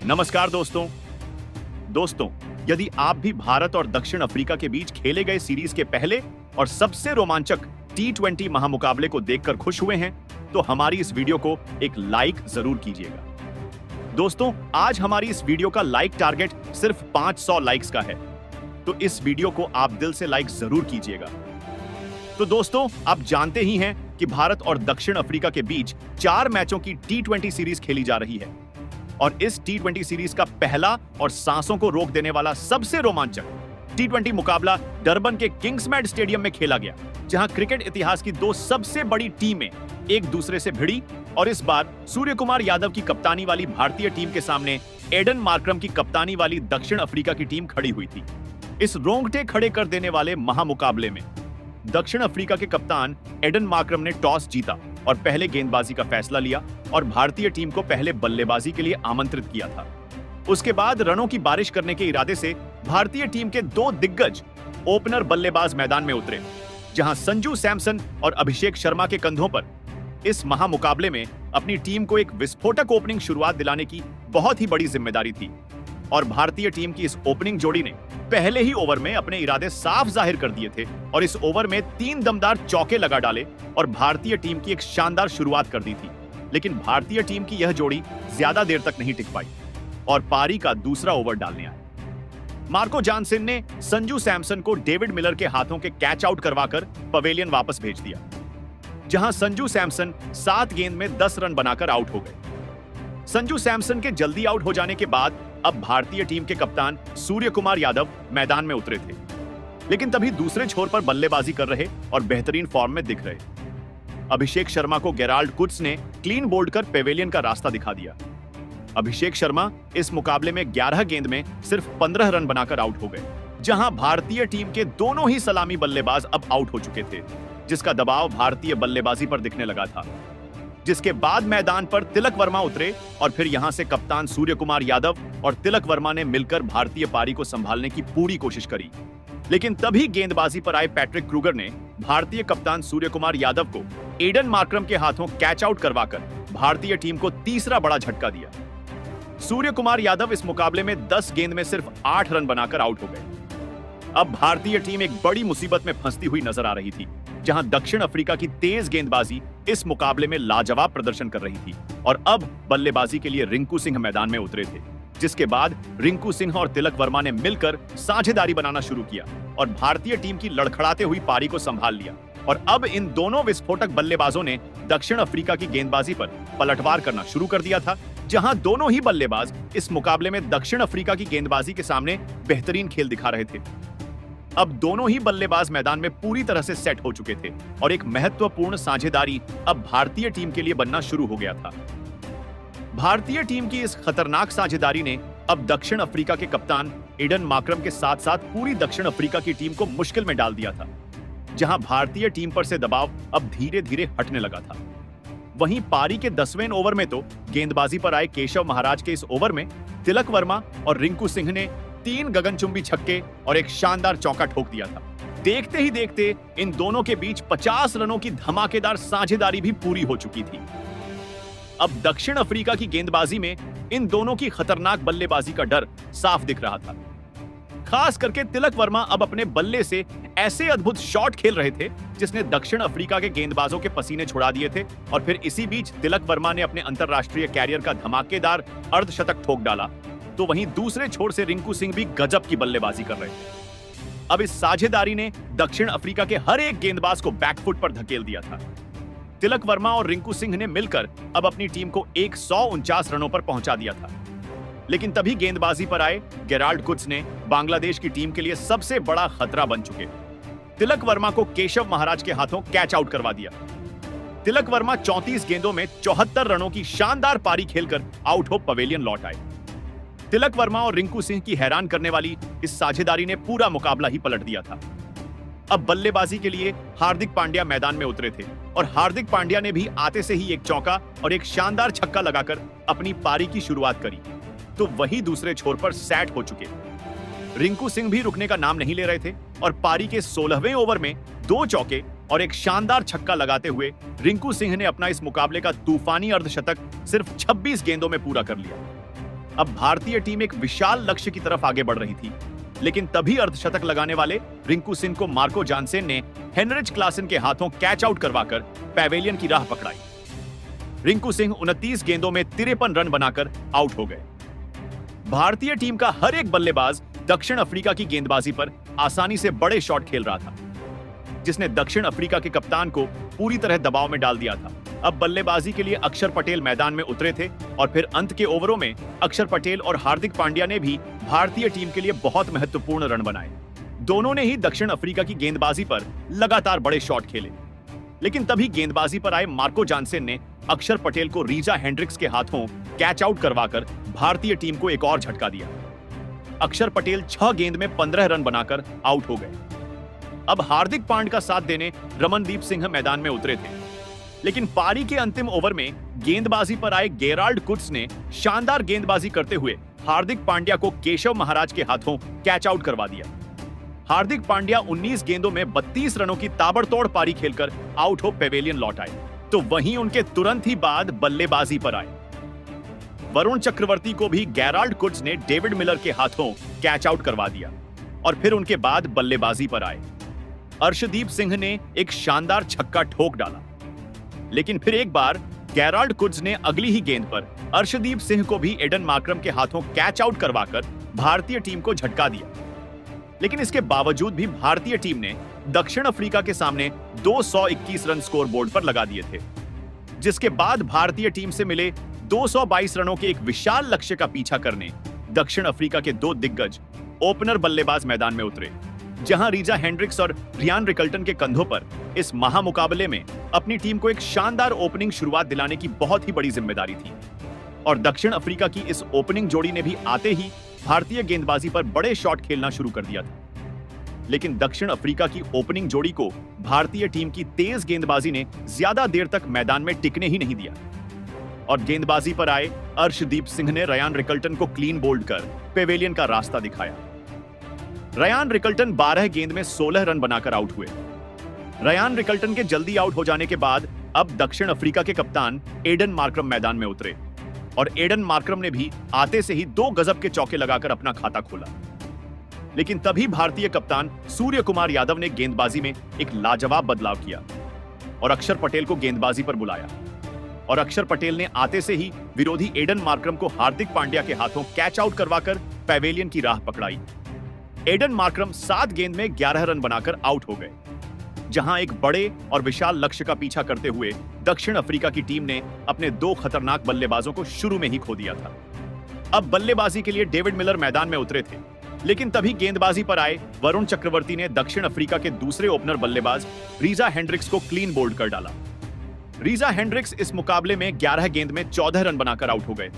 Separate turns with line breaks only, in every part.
नमस्कार दोस्तों, यदि आप भी भारत और दक्षिण अफ्रीका के बीच खेले गए सीरीज के पहले और सबसे रोमांचक T20 महामुकाबले को देखकर खुश हुए हैं, तो हमारी इस वीडियो को एक लाइक जरूर कीजिएगा। दोस्तों, आज हमारी इस वीडियो का लाइक टारगेट सिर्फ 500 लाइक्स का है, तो इस वीडियो को आप दिल से लाइक जरूर कीजिएगा। तो दोस्तों, आप जानते ही हैं कि भारत और दक्षिण अफ्रीका के बीच 4 मैचों की T20 सीरीज खेली जा रही है और इस T20 सीरीज का पहला और सांसों को रोक देने वाला सबसे रोमांचक T20 मुकाबला डरबन के किंग्समेड स्टेडियम में खेला गया, जहां क्रिकेट इतिहास की 2 सबसे बड़ी टीमें एक दूसरे से भिड़ी और इस बार सूर्यकुमार यादव की कप्तानी वाली भारतीय टीम के सामने एडन मार्करम की कप्तानी वाली दक्षिण अफ्रीका की टीम खड़ी हुई थी। इस रोंगटे खड़े कर देने वाले महामुकाबले में दक्षिण अफ्रीका के कप्तान एडन मार्करम ने टॉस जीता और पहले गेंदबाजी का फैसला लिया और भारतीय टीम को पहले बल्लेबाजी के लिए आमंत्रित किया था। उसके बाद रनों की बारिश करने के इरादे से भारतीय टीम के 2 दिग्गज ओपनर बल्लेबाज मैदान में उतरे, जहां संजू सैमसन और अभिषेक शर्मा के कंधों पर इस महामुकाबले में अपनी टीम को एक विस्फोटक ओपनिंग शुरुआत दिलाने की बहुत ही बड़ी जिम्मेदारी थी। और भारतीय टीम की इस ओपनिंग जोड़ी ने पहले ही ओवर में अपने इरादे साफ जाहिर कर दिए थे और इस ओवर में 3 दमदार चौके लगा डाले और भारतीय टीम की एक शानदार शुरुआत कर दी थी। लेकिन भारतीय टीम की यह जोड़ी ज्यादा देर तक नहीं टिक पाई और पारी का दूसरा ओवर डालने आए। मार्को जानसन ने संजू सैमसन को डेविड मिलर के हाथों के कैच आउट करवाकर पवेलियन वापस भेज दिया, जहां संजू सैमसन 7 गेंद में 10 रन बनाकर आउट हो गए। संजू सैमसन के जल्दी आउट हो जाने के बाद अब भारतीय टीम के कप्तान सूर्यकुमार यादव मैदान में उतरे थे, लेकिन तभी दूसरे छोर पर बल्लेबाजी कर रहे और बेहतरीन फॉर्म में दिख रहे अभिषेक शर्मा को गेराल्ड कुट्स ने क्लीन बोल्ड कर पेवेलियन का रास्ता दिखा दिया। अभिषेक शर्मा इस मुकाबले में 11 गेंद में सिर्फ 15 रन बनाकर आउट हो गए, जहां भारतीय टीम के दोनों ही सलामी बल्लेबाज अब आउट हो चुके थे, जिसका दबाव भारतीय बल्लेबाजी पर दिखने लगा था। जिसके बाद मैदान पर तिलक वर्मा उतरे और फिर यहां से कप्तान सूर्यकुमार यादव और तिलक वर्मा ने मिलकर भारतीय पारी को संभालने की पूरी कोशिश करी। लेकिन तभी गेंदबाजी पर आए पैट्रिक क्रूगर ने भारतीय कप्तान सूर्यकुमार यादव को एडन मार्करम के हाथों कैच आउट करवाकर भारतीय टीम को तीसरा बड़ा झटका दिया। सूर्यकुमार यादव इस मुकाबले में 10 गेंद में सिर्फ 8 रन बनाकर आउट हो गए। अब भारतीय टीम एक बड़ी मुसीबत में फंसती हुई नजर आ रही थी, जहां दक्षिण अफ्रीका की तेज गेंदबाजी इस मुकाबले में लाजवाब प्रदर्शन कर रही थी और अब बल्लेबाजी के लिए रिंकू सिंह मैदान में उतरे थे। जिसके बाद रिंकू सिंह और तिलक वर्मा ने मिलकर साझेदारी बनाना शुरू किया और भारतीय टीम की लड़खड़ाते हुई पारी को संभाल लिया। और अब इन दोनों विस्फोटक बल्लेबाजों ने दक्षिण अफ्रीका की गेंदबाजी पर पलटवार करना शुरू कर दिया था, जहां दोनों ही बल्लेबाज इस मुकाबले में दक्षिण अफ्रीका की गेंदबाजी के सामने बेहतरीन खेल दिखा रहे थे। अब दोनों ही बल्लेबाज मैदान में पूरी तरह से सेट हो चुके थे और एक महत्वपूर्ण साझेदारी अब भारतीय टीम के लिए बनना शुरू हो गया था। भारतीय टीम की इस खतरनाक साझेदारी ने अब दक्षिण अफ्रीका के कप्तान एडन मार्करम के साथ साथ पूरी दक्षिण अफ्रीका की टीम को मुश्किल में डाल दिया था, जहां भारतीय टीम पर से दबाव अब धीरे धीरे हटने लगा था। वहीं पारी के 10वें ओवर में तो गेंदबाजी पर आए केशव महाराज के इस ओवर में तिलक वर्मा और रिंकू सिंह ने 3 गगनचुंबी छक्के और एक शानदार चौका ठोक दिया था। देखते ही देखते इन दोनों के बीच 50 रनों की धमाकेदार साझेदारी भी पूरी हो चुकी थी। अब दक्षिण अफ्रीका की गेंदबाजी में इन दोनों की खतरनाक बल्लेबाजी का डर साफ दिख रहा था। खास करके तिलक वर्मा अब अपने बल्ले से ऐसे अद्भुत शॉट खेल रहे थे जिसने दक्षिण अफ्रीका के गेंदबाजों के पसीने छुड़ा दिए थे और फिर इसी बीच तिलक वर्मा ने अपने अंतरराष्ट्रीय कैरियर का धमाकेदार अर्धशतक ठोक डाला, तो वहीं दूसरे छोर से रिंकू सिंह भी गजब की बल्लेबाजी कर रहे थे। अब इस साझेदारी ने दक्षिण अफ्रीका के हर एक गेंदबाज को बैकफुट पर धकेल दिया था। तिलक वर्मा और रिंकू सिंह ने मिलकर अब अपनी टीम को 149 रनों पर पहुंचा दिया था। लेकिन तभी गेंदबाजी पर आए गेराल्ड कुट्स ने बांग्लादेश की टीम के लिए सबसे बड़ा खतरा बन चुके तिलक वर्मा को केशव महाराज के हाथों कैच आउट करवा दिया। तिलक वर्मा 34 गेंदों में 74 रनों की शानदार पारी खेलकर आउट हो पवेलियन लौट आए। तिलक वर्मा और रिंकू सिंह की हैरान करने वाली इस साझेदारी ने पूरा मुकाबला ही पलट दिया था। अब बल्लेबाजी के लिए हार्दिक पांड्या मैदान में उतरे थे और हार्दिक पांड्या ने भी आते से ही एक चौका और एक शानदार छक्का लगाकर अपनी पारी की शुरुआत करी, तो वही दूसरे छोर पर सेट हो चुके रिंकू सिंह भी रुकने का नाम नहीं ले रहे थे और पारी के 16वें ओवर में 2 चौके और एक शानदार छक्का लगाते हुए रिंकू सिंह ने अपना इस मुकाबले का तूफानी अर्धशतक सिर्फ 26 गेंदों में पूरा कर लिया। अब भारतीय टीम एक विशाल लक्ष्य की तरफ आगे बढ़ रही थी, लेकिन तभी अर्धशतक लगाने वाले रिंकू सिंह को मार्को जानसेन ने हेनरिच क्लासन के हाथों कैच आउट करवाकर पैवेलियन की राह पकड़ाई। रिंकू सिंह 29 गेंदों में 53 रन बनाकर आउट हो गए। भारतीय टीम का हर एक बल्लेबाज दक्षिण अफ्रीका की गेंदबाजी पर आसानी से बड़े शॉट खेल रहा था, जिसने दक्षिण अफ्रीका के कप्तान को पूरी तरह दबाव में डाल दिया था। अब बल्लेबाजी के लिए अक्षर पटेल मैदान में उतरे थे और फिर अंत के ओवरों में अक्षर पटेल और हार्दिक पांड्या ने भी भारतीय टीम के लिए बहुत महत्वपूर्ण रन बनाए। दोनों ने ही दक्षिण अफ्रीका की गेंदबाजी पर लगातार बड़े शॉट खेले, लेकिन तभी गेंदबाजी पर आए मार्को जानसेन ने अक्षर पटेल को रीजा हेंड्रिक्स के हाथों कैच आउट करवाकर भारतीय टीम को एक और झटका दिया। अक्षर पटेल 6 गेंद में 15 रन बनाकर आउट हो गए। अब हार्दिक पांड्या का साथ देने रमनदीप सिंह मैदान में उतरे थे, लेकिन पारी के अंतिम ओवर में गेंदबाजी पर आए गेराल्ड कुट्स ने शानदार गेंदबाजी करते हुए हार्दिक पांड्या को केशव महाराज के हाथों कैच आउट करवा दिया। हार्दिक पांड्या 19 गेंदों में 32 रनों की ताबड़तोड़ पारी खेलकर आउट हो पेवेलियन लौट आए, तो वहीं उनके तुरंत ही बाद बल्लेबाजी पर आए वरुण चक्रवर्ती को भी गेराल्ड कुट्स ने डेविड मिलर के हाथों कैच आउट करवा दिया और फिर उनके बाद बल्लेबाजी पर आए। अर्शदीप सिंह ने एक शानदार छक्का ठोक डाला, लेकिन फिर एक बार गेराल्ड कुट्स ने अगली ही गेंद पर अर्शदीप सिंह को भी एडन मार्क्रम के हाथों कैच आउट करवाकर भारतीय टीम को झटका दिया। लेकिन इसके बावजूद भी भारतीय टीम ने दक्षिण अफ्रीका के सामने 221 रन स्कोर बोर्ड पर लगा दिए थे, जिसके बाद भारतीय टीम से मिले 222 रनों के एक विशाल लक्ष्य का पीछा करने दक्षिण अफ्रीका के 2 दिग्गज ओपनर बल्लेबाज मैदान में उतरे, जहां रीजा हेंड्रिक्स और रियान रिकल्टन के कंधों पर इस महामुकाबले में अपनी टीम को एक शानदार ओपनिंग शुरुआत दिलाने की बहुत ही बड़ी जिम्मेदारी थी। और दक्षिण अफ्रीका की इस ओपनिंग जोड़ी ने भी आते ही भारतीय गेंदबाजी पर बड़े शॉट खेलना शुरू कर दिया था। लेकिन दक्षिण अफ्रीका की ओपनिंग जोड़ी को भारतीय टीम की तेज गेंदबाजी ने ज्यादा देर तक मैदान में टिकने ही नहीं दिया और गेंदबाजी पर आए अर्शदीप सिंह ने रियान रिकल्टन को क्लीन बोल्ड कर पेवेलियन का रास्ता दिखाया। रियान रिकल्टन 12 गेंद में 16 रन बनाकर आउट हुए। रियान रिकल्टन के जल्दी आउट हो जाने के बाद अब दक्षिण अफ्रीका के कप्तान एडन मार्क्रम मैदान में उतरे और एडन मार्क्रम ने भी आते से ही 2 गजब के चौके लगाकर अपना खाता खोला। लेकिन तभी भारतीय कप्तान सूर्य कुमार यादव ने गेंदबाजी में एक लाजवाब बदलाव किया और अक्षर पटेल को गेंदबाजी पर बुलाया और अक्षर पटेल ने आते से ही विरोधी एडन मार्क्रम को हार्दिक पांड्या के हाथों कैच आउट करवाकर पैवेलियन की राह पकड़ाई। एडन मार्क्रम 7 गेंद में 11 रन बनाकर आउट हो गए, जहां एक बड़े और विशाल लक्ष्य का पीछा करते हुए दक्षिण अफ्रीका की टीम ने अपने 2 खतरनाक बल्लेबाजों को शुरू में ही खो दिया था। अब बल्लेबाजी के लिए डेविड मिलर मैदान में उतरे थे, लेकिन तभी गेंदबाजी पर आए वरुण चक्रवर्ती ने दक्षिण अफ्रीका के दूसरे ओपनर बल्लेबाज रीजा हेंड्रिक्स को क्लीन बोल्ड कर डाला। रीजा हेंड्रिक्स इस मुकाबले में 11 गेंद में 14 रन बनाकर आउट हो गए।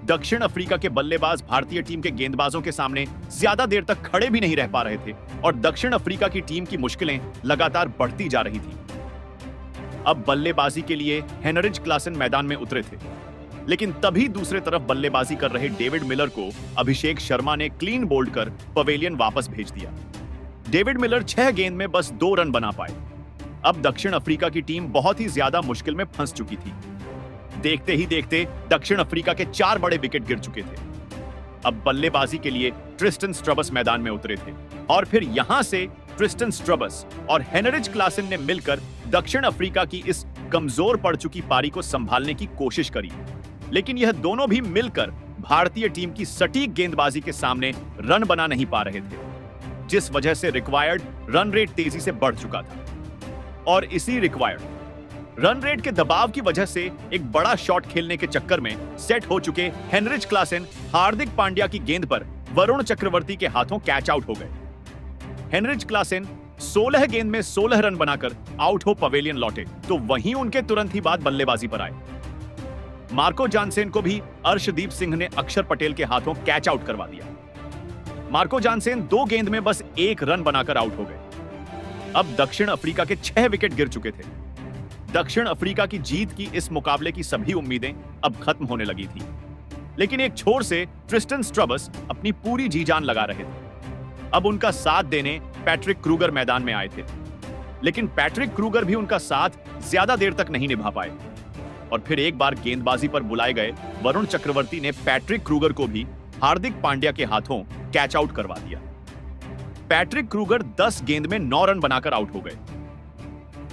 दक्षिण अफ्रीका के बल्लेबाज भारतीय टीम के गेंदबाजों के सामने ज्यादा देर तक खड़े भी नहीं रह पा रहे थे और दक्षिण अफ्रीका की टीम की मुश्किलें लगातार बढ़ती जा रही थी। अब बल्लेबाजी के लिए हेनरिच क्लासन मैदान में उतरे थे, लेकिन तभी दूसरे तरफ बल्लेबाजी कर रहे डेविड मिलर को अभिषेक शर्मा ने क्लीन बोल्ड कर पवेलियन वापस भेज दिया। डेविड मिलर 6 गेंद में बस 2 रन बना पाए। अब दक्षिण अफ्रीका की टीम बहुत ही ज्यादा मुश्किल में फंस चुकी थी। देखते ही देखते दक्षिण अफ्रीका के 4 बड़े विकेट गिर चुके थे। अब बल्लेबाजी के लिए ट्रिस्टन स्ट्रबस मैदान में उतरे थे और फिर यहां से ट्रिस्टन स्ट्रबस और हेनरिच क्लासन ने मिलकर दक्षिण अफ्रीका की इस कमजोर पड़ चुकी पारी को संभालने की कोशिश करी, लेकिन यह दोनों भी मिलकर भारतीय टीम की सटीक गेंदबाजी के सामने रन बना नहीं पा रहे थे, जिस वजह से रिक्वायर्ड रन रेट तेजी से बढ़ चुका था। और इसी रिक्वायर्ड रन रेट के दबाव की वजह से एक बड़ा शॉट खेलने के चक्कर में सेट हो चुके हेनरिच क्लासन हार्दिक पांड्या की गेंद पर वरुण चक्रवर्ती के हाथों कैच आउट हो गए। हेनरिच क्लासन 16 गेंद में 16 रन बनाकर आउट हो पवेलियन लौटे, तो वहीं उनके तुरंत ही बाद बल्लेबाजी पर आए। मार्को जानसेन को भी अर्शदीप सिंह ने अक्षर पटेल के हाथों कैच आउट करवा दिया। मार्को जानसेन 2 गेंद में बस 1 रन बनाकर आउट हो गए। अब दक्षिण अफ्रीका के 6 विकेट गिर चुके थे। दक्षिण अफ्रीका की जीत की इस मुकाबले की सभी उम्मीदें अब खत्म होने लगी थी, लेकिन एक छोर से ट्रिस्टन स्ट्रबस अपनी पूरी जी जान लगा रहे थे। अब उनका साथ देने पैट्रिक क्रूगर मैदान में आए थे, लेकिन पैट्रिक क्रूगर भी उनका साथ ज्यादा देर तक नहीं निभा पाए। और फिर एक बार गेंदबाजी पर बुलाए गए वरुण चक्रवर्ती ने पैट्रिक क्रूगर को भी हार्दिक पांड्या के हाथों कैच आउट करवा दिया। पैट्रिक क्रूगर 10 गेंद में 9 रन बनाकर आउट हो गए।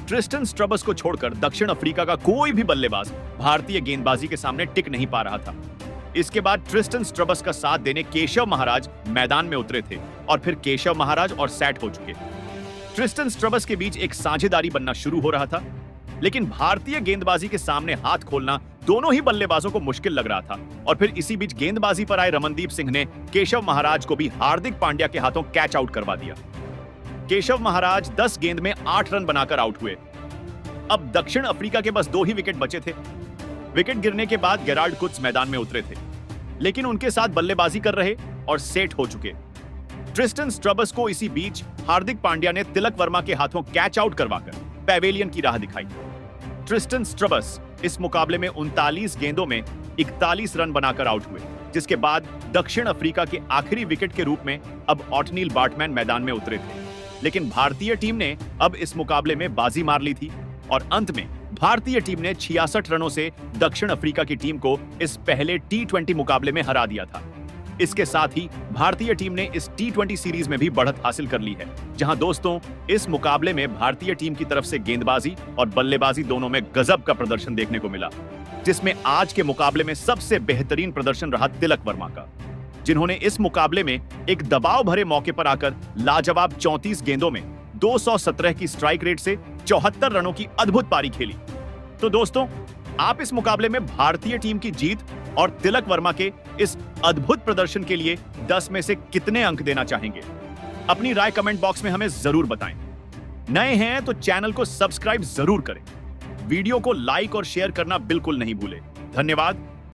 ट्रिस्टन स्ट्रबस को छोड़कर दक्षिण अफ्रीका का कोई भी बल्लेबाज भारतीय गेंदबाजी के सामने टिक नहीं पा रहा था। इसके बाद ट्रिस्टन स्ट्रबस का साथ देने केशव महाराज मैदान में उतरे थे और फिर केशव महाराज और सेट हो चुके। ट्रिस्टन स्ट्रबस के बीच एक साझेदारी बनना शुरू हो रहा था, लेकिन भारतीय गेंदबाजी के सामने हाथ खोलना दोनों ही बल्लेबाजों को मुश्किल लग रहा था और फिर इसी बीच गेंदबाजी पर आए रमनदीप सिंह ने केशव महाराज को भी हार्दिक पांड्या के हाथों कैच आउट करवा दिया। केशव महाराज 10 गेंद में 8 रन बनाकर आउट हुए। अब दक्षिण अफ्रीका के बस 2 ही विकेट बचे थे। विकेट गिरने के बाद गेराल्ड कुत्स मैदान में उतरे थे, लेकिन उनके साथ बल्लेबाजी कर रहे और सेट हो चुके ट्रिस्टन स्ट्रबस को इसी बीच हार्दिक पांड्या ने तिलक वर्मा के हाथों कैच आउट करवाकर पैवेलियन की राह दिखाई। ट्रिस्टन स्ट्रबस इस मुकाबले में 39 गेंदों में 41 रन बनाकर आउट हुए, जिसके बाद दक्षिण अफ्रीका के आखिरी विकेट के रूप में अब ऑटनील बार्टमैन मैदान में उतरे थे। लेकिन भारतीय टीम ने अब इस मुकाबले में बाजी मार ली थी और अंत में भारतीय टीम ने 66 रनों से दक्षिण अफ्रीका की टीम को इस पहले T20 मुकाबले में हरा दिया था। इसके साथ ही भारतीय टीम ने इस T20 सीरीज में भी बढ़त हासिल कर ली है, जहां दोस्तों इस मुकाबले में भारतीय टीम की तरफ से गेंदबाजी और बल्लेबाजी दोनों में गजब का प्रदर्शन देखने को मिला, जिसमें आज के मुकाबले में सबसे बेहतरीन प्रदर्शन रहा तिलक वर्मा का, जिन्होंने इस मुकाबले में एक दबाव भरे मौके पर आकर लाजवाब 34 गेंदों में 217 की स्ट्राइक रेट से 74 रनों की अद्भुत पारी खेली। तो दोस्तों, आप इस मुकाबले में भारतीय टीम की जीत और तिलक वर्मा के इस अद्भुत प्रदर्शन के लिए 10 में से कितने अंक देना चाहेंगे? अपनी राय कमेंट बॉक्स में हमें जरूर बताएं। नए हैं तो चैनल को सब्सक्राइब जरूर करें। वीडियो को लाइक और शेयर करना बिल्कुल नहीं भूलें। धन्यवाद।